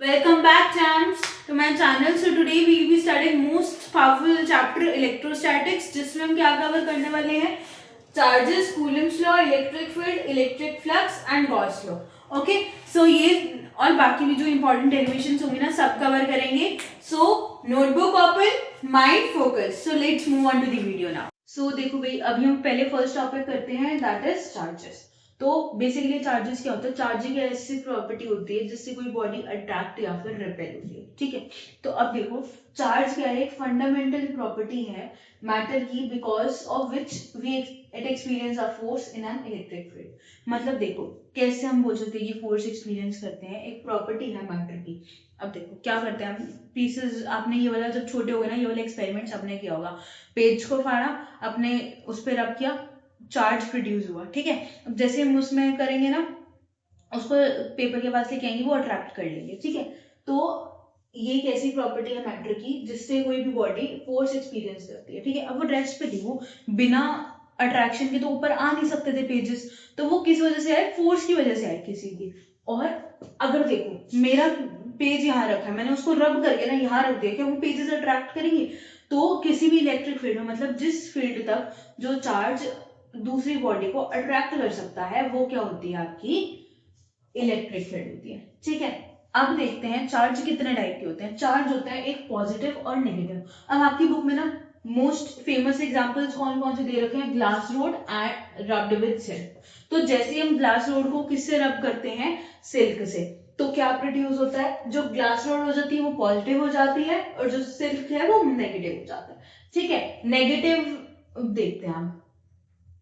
Welcome back, champs, to my channel. So today we will be studying most powerful chapter electrostatics, जिसमें हम क्या cover करने वाले हैं? Charges, Coulomb's law, electric field, electric flux and Gauss law. Okay, so ये और बाकी भी जो important derivations होंगी ना सब कवर करेंगे. So notebook open, mind focus. So let's move on to the video now. So देखो भाई अभी हम पहले first topic करते हैं, that is charges. तो बेसिकली चार्जेस क्या होता है? चार्जिंग ऐसी प्रॉपर्टी होती है जिससे कोई बॉडी अट्रैक्ट या फिर रिपेल होती है. ठीक है, तो अब देखो चार्ज क्या है? एक फंडामेंटल प्रॉपर्टी है मैटर की, because of which we it experience a force in an electric field. मतलब देखो कैसे हम बोल सकते हैं कि फोर्स एक्सपीरियंस करते हैं, एक प्रॉपर्टी है मैटर की. अब देखो क्या करते हैं हम, पीसेस आपने ये वाला जब छोटे हो गए ना, ये वाला एक्सपेरिमेंट्स आपने किया होगा, पेज को फाड़ा, अपने उस पर रब किया, चार्ज प्रोड्यूस हुआ. ठीक है, अब जैसे हम उसमें करेंगे ना, उसको पेपर के पास लेके आएंगे, वो अट्रैक्ट कर लेंगे. ठीक है, तो ये एक ऐसी प्रॉपर्टी है मैटर की जिससे कोई भी बॉडी फोर्स एक्सपीरियंस करती है. ठीक है, अब वो रेस्ट पे थी, वो बिना अट्रैक्शन के तो ऊपर आ नहीं सकते थे पेजेस, तो वो किस वजह से आए? फोर्स की वजह से आए किसी की. और अगर देखो मेरा पेज यहाँ रखा है, मैंने उसको रब करके ना यहाँ रख दिया, क्या वो पेजेस अट्रैक्ट करेंगे? तो किसी भी इलेक्ट्रिक फील्ड में, मतलब जिस फील्ड तक जो चार्ज दूसरी बॉडी को अट्रैक्ट कर सकता है, वो क्या होती है? आपकी इलेक्ट्रिक फील्ड होती है. ठीक है, अब देखते हैं चार्ज कितने टाइप के होते हैं. चार्ज होता है एक पॉजिटिव और नेगेटिव. अब आपकी बुक में ना मोस्ट फेमस एग्जांपल्स कौन कौन से दे रखे हैं? Glass rod and rubbed with silk. तो जैसे हम ग्लास रोड को किससे रब करते हैं? सिल्क से. तो क्या प्रोड्यूस होता है? जो ग्लास रोड हो जाती है वो पॉजिटिव हो जाती है, और जो सिल्क है वो नेगेटिव हो जाता है. ठीक है, नेगेटिव देखते हैं हम.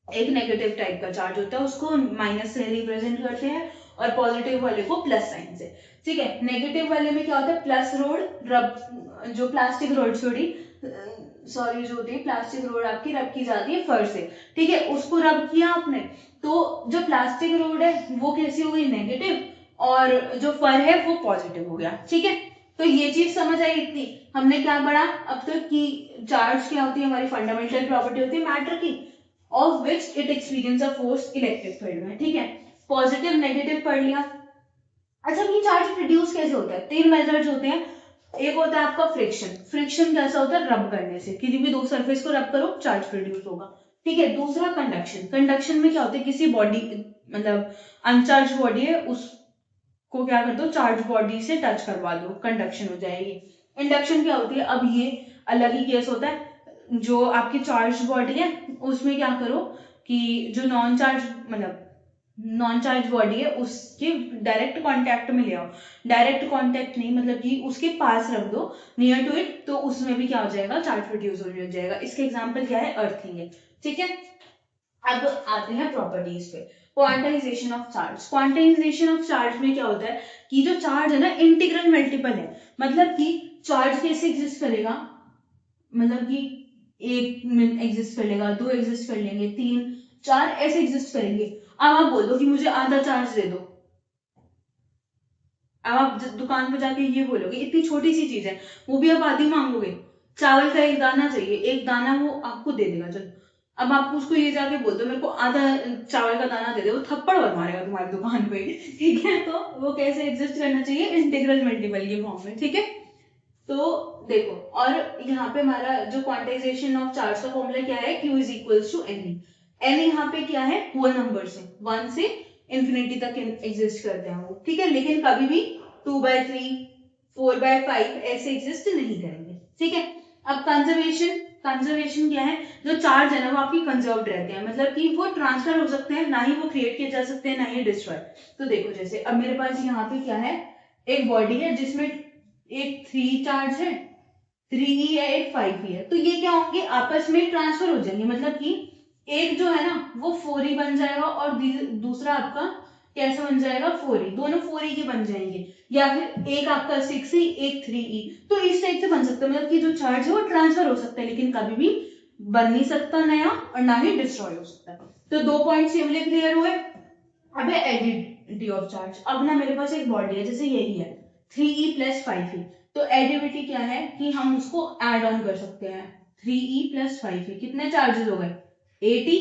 एक नेगेटिव टाइप का चार्ज होता है, उसको माइनस से रिप्रेजेंट करते हैं, और पॉजिटिव वाले को प्लस साइन से. ठीक है, नेगेटिव वाले में क्या होता है? प्लस रोड रब, जो प्लास्टिक रोड सॉरी जो होती है प्लास्टिक रोड आपकी रब की जाती है फर से. ठीक है, उसको रब किया आपने, तो जो प्लास्टिक रोड है वो कैसी हो गई? नेगेटिव, और जो फर है वो पॉजिटिव हो गया. ठीक है, तो ये चीज समझ आई. इतनी हमने क्या पढ़ा अब तक कि चार्ज क्या होती है? हमारी फंडामेंटल प्रॉपर्टी होती है मैटर की, of which it experience a force electric field में. ठीक है, पॉजिटिव नेगेटिव पढ़ लिया. अच्छा, ये चार्ज प्रोड्यूस कैसे होता है? तीन मेथड्स होते हैं. एक होता है आपका फ्रिक्शन. फ्रिक्शन कैसा होता है? रब करने से, किसी भी दो सरफेस को रब करो, चार्ज प्रोड्यूस होगा. ठीक है, दूसरा कंडक्शन. कंडक्शन में क्या होता है? किसी बॉडी, मतलब अनचार्ज बॉडी है, उसको क्या कर दो? चार्ज बॉडी से टच करवा दो, कंडक्शन हो जाएगी. इंडक्शन क्या होती है? अब ये अलग ही केस होता है. जो आपकी चार्ज बॉडी है उसमें क्या करो कि जो नॉन चार्ज बॉडी है उसके डायरेक्ट कांटेक्ट में ले आओ. डायरेक्ट कांटेक्ट नहीं, मतलब कि उसके पास रख दो, नियर टू इट, तो उसमें भी क्या हो जाएगा? चार्ज प्रोड्यूस हो जाएगा. इसके एग्जांपल क्या है? अर्थिंग है. ठीक है, अब आते हैं प्रॉपर्टीज पे. Quantization of charge. Quantization of charge में क्या होता है कि जो चार्ज है ना, इंटीग्रल मल्टीपल है. मतलब कि चार्ज कैसे एग्जिस्ट करेगा? मतलब कि एक एग्जिस्ट कर लेगा, दो एग्जिस्ट कर लेंगे, तीन चार ऐसे एग्जिस्ट करेंगे. अब आप बोल दो कि मुझे आधा चार्ज दे दो. अब आप दुकान पे जाके ये बोलोगे, इतनी छोटी सी चीज है, वो भी आप आधी मांगोगे. चावल का एक दाना चाहिए, एक दाना वो आपको दे देगा. चलो, अब आप उसको ये जाके बोल दो मेरे को आधा चावल का दाना दे दे, वो थप्पड़ और मारेगा तुम्हारी दुकान पे. ठीक है, तो वो कैसे एग्जिस्ट करना चाहिए? इंटीग्रल मल्टीपल के फॉर्म में. ठीक है, तो देखो, और यहाँ पे हमारा जो क्वांटाइजेशन ऑफ चार्ज का फॉर्मूला क्या है? Q is equals to N. N यहाँ पे क्या है? होल नंबर से 1 से इंफिनिटी तक एग्जिस्ट करते हैं वो. ठीक है, लेकिन कभी भी 2/3 4/5 ऐसे एग्जिस्ट नहीं करेंगे. ठीक है, अब कंजर्वेशन. कंजर्वेशन क्या है? जो चार्ज है ना वो आपकी कंजर्व्ड रहते हैं, मतलब कि वो ट्रांसफर हो सकते हैं, ना ही वो क्रिएट किए जा सकते हैं, ना ही डिस्ट्रॉय. तो देखो जैसे अब मेरे पास यहाँ पे क्या है? एक बॉडी है जिसमें एक 3 चार्ज है, 3e है, एक 5e है. तो ये क्या होंगे? आपस में ट्रांसफर हो जाएंगे, मतलब कि एक जो है ना वो 4e बन जाएगा, और दूसरा आपका कैसा बन जाएगा? 4e. दोनों 4e के बन जाएंगे, या फिर एक आपका 6e, एक 3e. तो इस टाइप से बन सकता है, मतलब कि जो चार्ज है वो ट्रांसफर हो सकता है, लेकिन कभी भी बन नहीं सकता नया, और ना ही डिस्ट्रॉय हो सकता है. तो 2 पॉइंट ये वाले क्लियर हुए. अब है एडिडिटी ऑफ चार्ज. अब ना मेरे पास एक बॉडी है, जैसे यही है 3e प्लस 5e. तो एडिडिटी क्या है कि हम उसको ऐड ऑन कर सकते हैं. 3e प्लस 5e कितने चार्जेस हो गए? 8e.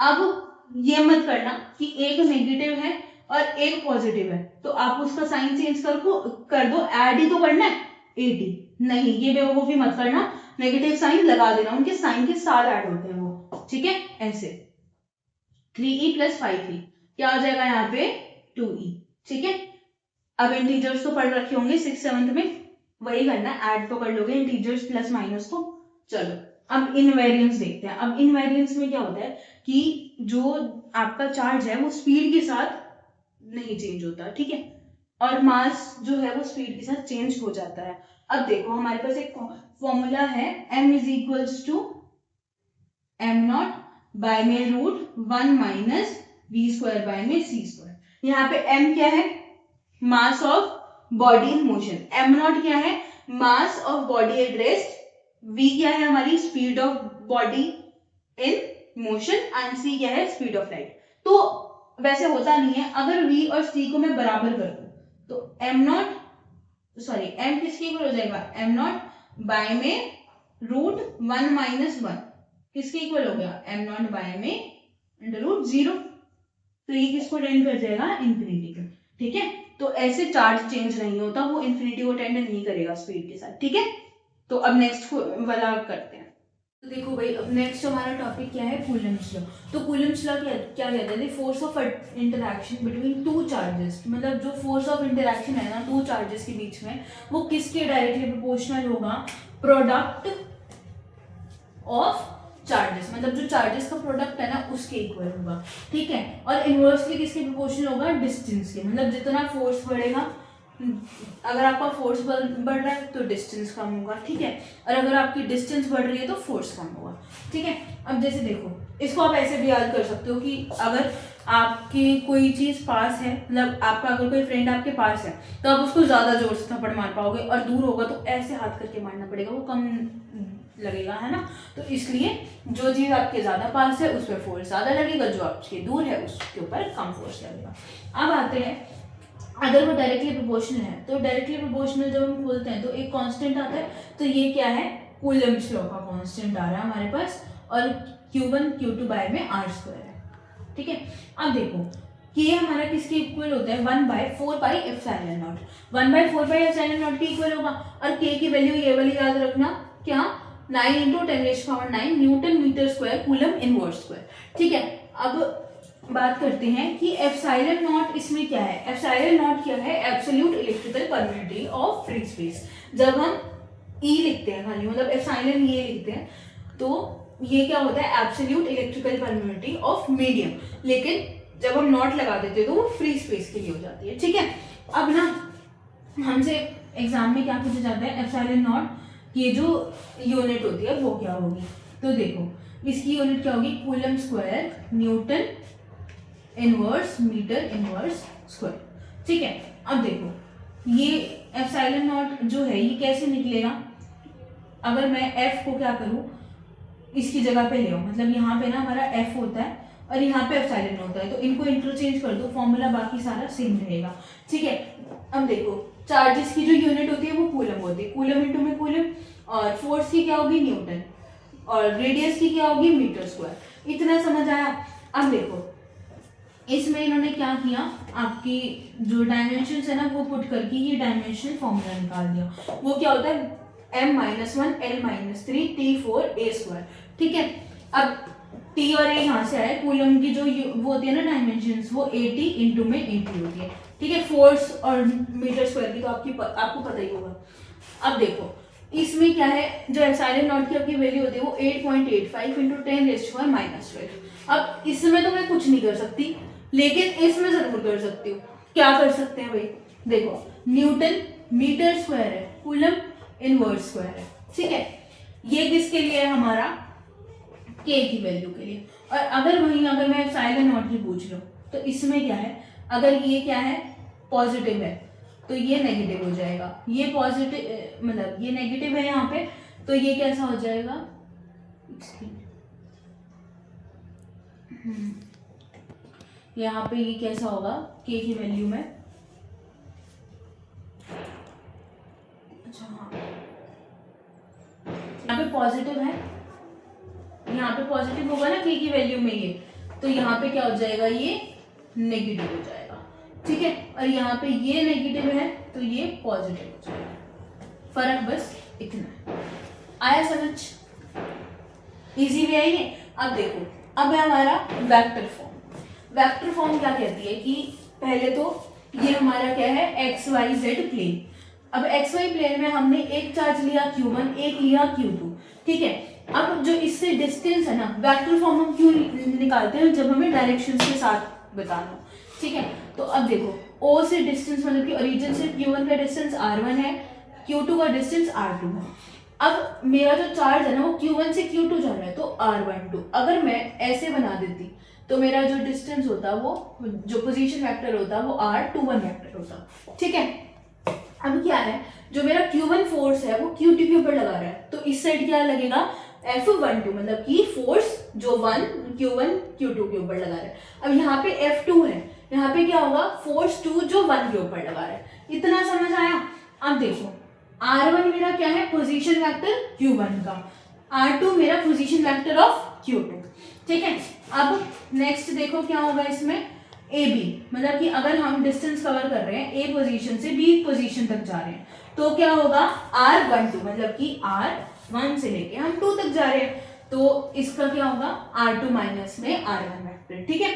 अब ये मत करना कि एक नेगेटिव है और एक पॉजिटिव है, तो आप उसका साइन चेंज कर दो, ऐड ही तो करना है 80, नहीं ये बेवकूफी मत करना, नेगेटिव साइन लगा देना, उनके साइन के साथ ऐड होते हैं वो, ठीक है। ऐसे 3e + 5e क्या हो जाएगा यहाँ पे 2e, ठीक है। अब इंटीजर्स तो पढ़ रखे होंगे 6th 7th में, वही करना, ऐड तो कर लोगे इंटीजर्स प्लस माइनस को। चलो अब इनवेरिएंस देखते हैं। अब इनवेरिएंस में क्या होता है कि जो आपका चार्ज है वो स्पीड के साथ नहीं चेंज होता, ठीक है, और मास जो है वो स्पीड के साथ चेंज हो जाता है। अब देखो हमारे पास एक फॉर्मूला है m = m0 बाय में √1 - v² बाय में c²। यहाँ पे m क्या है, mass of body in motion, m0 क्या है, mass of body at rest, v क्या है हमारी speed of body in motion, and c क्या है स्पीड ऑफ लाइट। तो वैसे होता नहीं है, अगर v और c को मैं बराबर कर दूं तो m किसके इक्वल हो जाएगा, m0 बाय में √1 - 1 किसके इक्वल हो गया, m0 बाय में √0, तो ये किसको टेंड कर जाएगा, इंफिनिटी को, ठीक है। तो ऐसे चार्ज चेंज नहीं होता, वो इंफिनिटी को टेंड नहीं करेगा स्पीड के साथ, ठीक है। तो अब नेक्स्ट वाला करते हैं। तो देखो भाई अब नेक्स्ट हमारा टॉपिक क्या है, कूलम्ब्स लॉ। तो कूलम्ब्स लॉ क्या कहते हैं, force of interaction between two charges, मतलब जो फोर्स ऑफ इंटरैक्शन है ना टू चार्जेस के बीच में, वो किसके डायरेक्टली प्रोपोर्शनल होगा, प्रोडक्ट ऑफ चार्जेस, मतलब जो चार्जेस का प्रोडक्ट है ना उसके इक्वल होगा, ठीक है। और इनवर्सली किसके प्रोपोर्शनल होगा, डिस्टेंस के, मतलब जितना फोर्स बढ़ेगा, अगर आपका फोर्स बढ़ रहा है तो डिस्टेंस कम होगा, ठीक है, और अगर आपकी डिस्टेंस बढ़ रही है तो फोर्स कम होगा, ठीक है। अब जैसे देखो इसको आप ऐसे भी याद कर सकते हो कि अगर आपकी कोई चीज पास है, मतलब आपका अगर कोई फ्रेंड आपके पास है तो आप उसको ज्यादा जोर से थप्पड़ मार पाओगे, और दूर होगा तो ऐसे हाथ करके मारना पड़ेगा, वो कम लगेगा, है ना। तो इसलिए जो चीज आपके ज्यादा पास है उस पर फोर्स ज्यादा लगेगा, जो आपके दूर है उसके ऊपर कम फोर्स लगेगा। अब आते हैं अगर वो डायरेक्टली प्रोपोर्शनल है, तो डायरेक्टली प्रोपोर्शनल जब हम बोलते हैं तो एक कांस्टेंट आता है, तो ये क्या है, कूलम्ब्स लॉ का कांस्टेंट आ रहा है हमारे पास, और Q1 Q2 बाय में r² है, ठीक है। अब देखो ये हमारा किसके इक्वल होता है, 1/4πε0, 1/4πε0 के इक्वल होगा, और k की वैल्यू ये वाली याद रखना, क्या, 9 × 10⁹ newton metre square coulomb inverse square, ठीक है। अब बात करते हैं कि ε0 इसमें क्या है, ε0 क्या है, absolute electrical permittivity of free space. जब हम E लिखते हैं खाली, मतलब एप्सिलॉन ये लिखते हैं, तो ये क्या होता है, absolute electrical permittivity of medium, लेकिन जब हम नॉट लगा देते हैं तो वो फ्री स्पेस के लिए हो जाती है, ठीक है। अब ना हमसे एग्जाम में क्या पूछा जाता है, ε0 की जो यूनिट होती है वो क्या होगी, तो देखो इसकी यूनिट क्या होगी, coulomb square newton inverse metre inverse square, ठीक है। अब देखो ये ε0 जो है ये कैसे निकलेगा, अगर मैं f को क्या करूं, इसकी जगह पे ले, मतलब यहाँ पे ना हमारा f होता है और यहाँ पे एप्सिलॉन होता है, तो इनको इंटरचेंज कर दो, फॉर्मूला बाकी सारा सेम रहेगा, ठीक है। अब देखो चार्जेस की जो यूनिट होती है वो कूलम होती है, कूलम इंटू में कूलम, और फोर्स की क्या होगी न्यूटन, और रेडियस की क्या होगी मीटर स्क्वायर, इतना समझ आया। अब देखो इसमें इन्होंने क्या किया, आपकी जो डायमेंशन है ना वो पुट करके ये डायमेंशन फॉर्मूला निकाल दिया, वो क्या होता है m-1 l-3 T4a², ठीक है। अब T और A यहाँ से आए, कूलम की जो वो होती है ना डायमेंशन, वो 80 इंटू में 80 होती है, ठीक है। फोर्स और मीटर स्क्वायर की तो आपको पता ही होगा। अब देखो इसमें क्या है, जो ε0 की आपकी वैल्यू होती है वो 8.85 इंटू 10⁻⁻12। अब इसमें तो मैं कुछ नहीं कर सकती, लेकिन इसमें जरूर कर सकती हूँ। क्या कर सकते हैं भाई, देखो न्यूटन मीटर स्क्वायर है, कूलम इनवर्स स्क्वायर है, ठीक है। ये किसके लिए है हमारा, k की वैल्यू के लिए। और अगर मैं ε0 की पूछ लूँ तो इसमें क्या है, अगर ये क्या है पॉजिटिव है तो ये नेगेटिव हो जाएगा, ये पॉजिटिव मतलब ये नेगेटिव है यहाँ पे, तो ये कैसा हो जाएगा, यहाँ पे ये कैसा होगा k की वैल्यू में, अच्छा हाँ यहाँ पे पॉजिटिव है, यहाँ पे पॉजिटिव होगा ना k की वैल्यू में ये, तो यहाँ पे क्या हो जाएगा, ये नेगेटिव हो जाएगा, ठीक है, और यहाँ पे ये नेगेटिव है तो ये पॉजिटिव हो जाएगा, फर्क बस इतना है। आया समझ? इजी भी आई है। अब देखो, अब है हमारा वेक्टर फॉर्म। वेक्टर फॉर्म क्या कहती है कि पहले तो ये हमारा क्या है, एक्स वाई जेड प्लेन। अब एक्स वाई प्लेन में हमने एक चार्ज लिया Q1, एक लिया Q2, ठीक है। अब जो इससे डिस्टेंस है ना, वेक्टर फॉर्म हम क्यों निकालते हैं, जब हमें डायरेक्शन के साथ बताना, ठीक है। तो अब देखो, O से डिस्टेंस मतलब कि ओरिजिन से Q1 का डिस्टेंस R1 है, Q2 का डिस्टेंस R2 है। अब मेरा जो चार्ज है ना वो Q1 से Q2 जा रहा है तो R12। अगर मैं ऐसे बना देती तो मेरा जो डिस्टेंस होता वो, जो पोजीशन वेक्टर होता वो R21 वेक्टर होता, ठीक है। अब क्या है, जो मेरा Q1 फोर्स है वो Q2 के ऊपर लगा रहा है, तो इस साइड क्या लगेगा, F12, मतलब कि फोर्स जो Q1 Q2 के ऊपर लगा रहा है। अब यहाँ पे F2 है, यहाँ पे क्या होगा, फोर्स 2 जो 1 के ऊपर लगा रहा है। इतना समझ आया? अब देखो, R1 मेरा क्या है, पोजीशन वेक्टर Q1 का, R2 मेरा पोजीशन वेक्टर ऑफ Q2, ठीक है। अब नेक्स्ट देखो क्या होगा इसमें, ए बी, मतलब कि अगर हम डिस्टेंस कवर कर रहे हैं ए पोजीशन से बी पोजीशन तक जा रहे हैं तो क्या होगा, R12, मतलब कि R1 से लेके हम 2 तक जा रहे हैं तो इसका क्या होगा, R2 माइनस में R1 वेक्टर, ठीक है,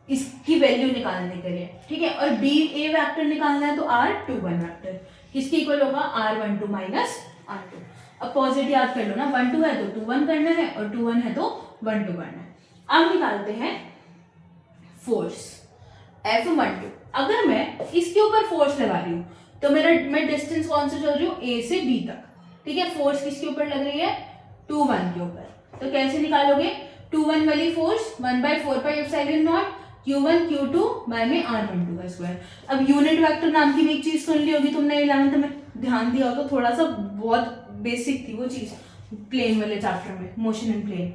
इसकी वैल्यू निकालने के लिए, ठीक है। और बी ए वेक्टर निकालना है तो R21 वेक्टर किसके इक्वल होगा, R12 माइनस R2। अब पॉजिटिव याद कर लो ना, 12 है तो 21 करना है और 21 है तो 12 करना है। अब निकालते हैं फोर्स F12। अगर मैं इसके ऊपर फोर्स लगा रही हूँ तो मैं डिस्टेंस कौन से चल रही हूँ, A से B तक, ठीक है। फोर्स किसके ऊपर लग रही है, 21 के ऊपर, तो कैसे निकालोगे, 21 वाली फोर्स 1/4πε0 Q1 Q2 बाय में R12 का स्क्वायर। अब यूनिट वेक्टर नाम की भी एक चीज सुन ली होगी तुमने 11th में, ध्यान दिया हो तो, थोड़ा सा बहुत बेसिक थी वो चीज प्लेन वाले चैप्टर में, मोशन इन प्लेन।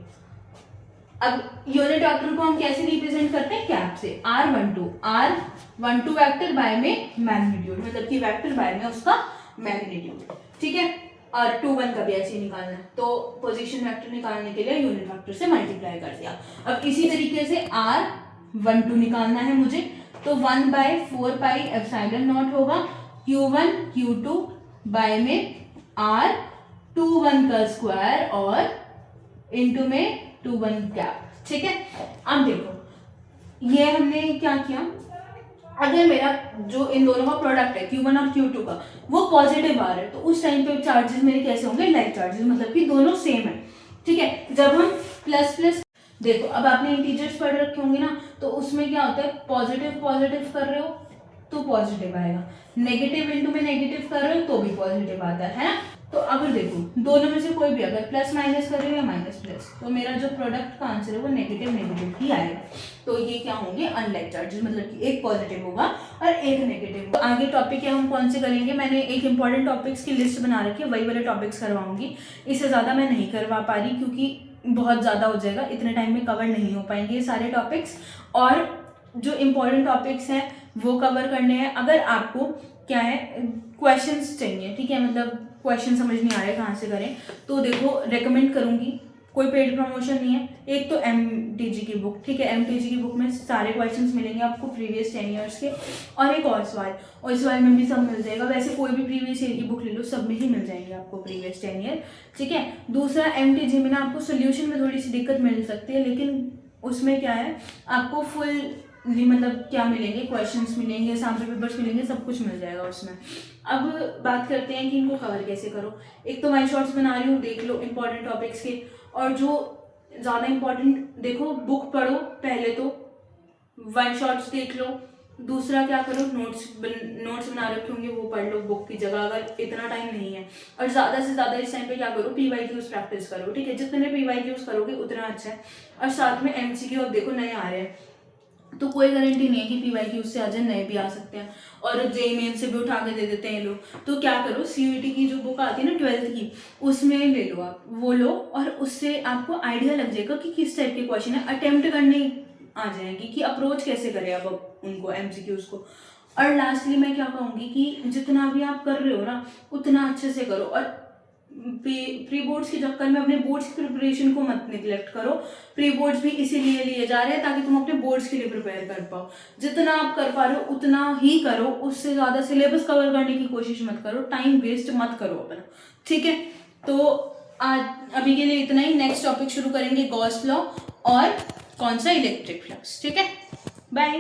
अब यूनिट वेक्टर को हम कैसे रिप्रेजेंट करते हैं, कैप से, R12 वेक्टर बाय में मैग्नीट्यूड, मतलब कि वेक्टर बाय में उसका मैग्नीट्यूड, ठीक है। और 21 का भी ऐसे निकालना है तो पोजीशन वेक्टर निकालने के लिए यूनिट वेक्टर से मल्टीप्लाई कर दिया। अब इसी तरीके से R12 निकालना है मुझे तो 1/4πε0 होगा Q1 Q2 बाय में R21 का स्क्वायर और इनटू में 21 कैप, ठीक है। अब देखो ये हमने क्या किया, अगर मेरा जो इन दोनों का प्रोडक्ट है Q1 और Q2 का वो पॉजिटिव आ रहा है तो उस टाइम पे चार्जेस मेरे कैसे होंगे, लाइक चार्जेस, मतलब कि दोनों सेम है, ठीक है। जब हम प्लस प्लस, देखो अब आपने इंटीजर्स पढ़ रखे होंगे ना, तो उसमें क्या होता है, पॉजिटिव पॉजिटिव कर रहे हो तो पॉजिटिव आएगा, नेगेटिव इनटू में नेगेटिव कर रहे हो तो भी पॉजिटिव आता है ना। तो अगर देखो दोनों में से कोई भी अगर प्लस माइनस कर रहे हो या माइनस प्लस, तो मेरा जो प्रोडक्ट का आंसर है वो नेगेटिव नेगेटिव ही आएगा। तो ये क्या होंगे, अनलाइक चार्जेस, मतलब कि एक पॉजिटिव होगा और एक नेगेटिव होगा। आगे टॉपिक है हम कौन से करेंगे, मैंने एक इंपॉर्टेंट टॉपिक्स की लिस्ट बना रखी है, वही वाले टॉपिक्स करवाऊंगी, इससे ज़्यादा मैं नहीं करवा पा रही क्योंकि बहुत ज़्यादा हो जाएगा, इतने टाइम में कवर नहीं हो पाएंगे ये सारे टॉपिक्स। और जो इम्पोर्टेंट टॉपिक्स हैं वो कवर करने हैं। अगर आपको क्या है, क्वेश्चंस चाहिए, ठीक है, मतलब क्वेश्चन समझ नहीं आ रहे कहाँ से करें, तो देखो रेकमेंड करूँगी, कोई पेड प्रमोशन नहीं है, एक तो MTG की बुक, ठीक है, MTG की बुक में सारे क्वेश्चंस मिलेंगे आपको प्रीवियस 10 ईयर्स के, और एक और सवाल में भी सब मिल जाएगा। वैसे कोई भी प्रीवियस ईयर की बुक ले लो, सब में ही मिल जाएंगे आपको प्रीवियस 10 ईयर, ठीक है। दूसरा MTG में ना आपको सोल्यूशन में थोड़ी सी दिक्कत मिल सकती है, लेकिन उसमें क्या है, आपको फुल मतलब क्या मिलेंगे, क्वेश्चंस मिलेंगे, सैम्पल पेपर्स मिलेंगे, सब कुछ मिल जाएगा उसमें। अब बात करते हैं कि इनको कवर कैसे करो। एक तो मैं शॉर्ट्स बना रही हूँ, देख लो इंपॉर्टेंट टॉपिक्स के, और जो ज़्यादा इंपॉर्टेंट, देखो बुक पढ़ो पहले तो, वन शॉट्स देख लो, दूसरा क्या करो, नोट्स बना रखे होंगे वो पढ़ लो बुक की जगह, अगर इतना टाइम नहीं है। और ज़्यादा से ज़्यादा इस टाइम पे क्या करो, PYQs प्रैक्टिस करो, ठीक है, जितने PYQs करोगे उतना अच्छा है। और साथ में MCQ अब देखो नए आ रहे हैं, तो कोई गारंटी नहीं है कि PYQ से आ जाए, नए भी आ सकते हैं, और JEE मेन से भी उठा के दे देते हैं लोग। तो क्या करो, CUET की जो बुक आती है ना 12th की, उसमें ले लो आप, वो लो, और उससे आपको आइडिया लग जाएगा कि किस टाइप के क्वेश्चन है, अटेम्प्ट करने आ जाएंगी कि अप्रोच कैसे करें आप उनको, MCQs को। और लास्टली मैं क्या कहूँगी कि जितना भी आप कर रहे हो ना उतना अच्छे से करो, और प्री बोर्ड्स के चक्कर में अपने बोर्ड्स की प्रिपरेशन को मत निगलेक्ट करो। प्री बोर्ड्स भी इसीलिए लिए जा रहे हैं ताकि तुम अपने बोर्ड्स के लिए प्रिपेयर कर पाओ। जितना आप कर पा रहे हो उतना ही करो, उससे ज़्यादा सिलेबस कवर करने की कोशिश मत करो, टाइम वेस्ट मत करो अपना, ठीक है। तो आज अभी के लिए इतना ही। नेक्स्ट टॉपिक शुरू करेंगे गॉस लॉ और कौन सा, इलेक्ट्रिक फ्लक्स, ठीक है। बाय।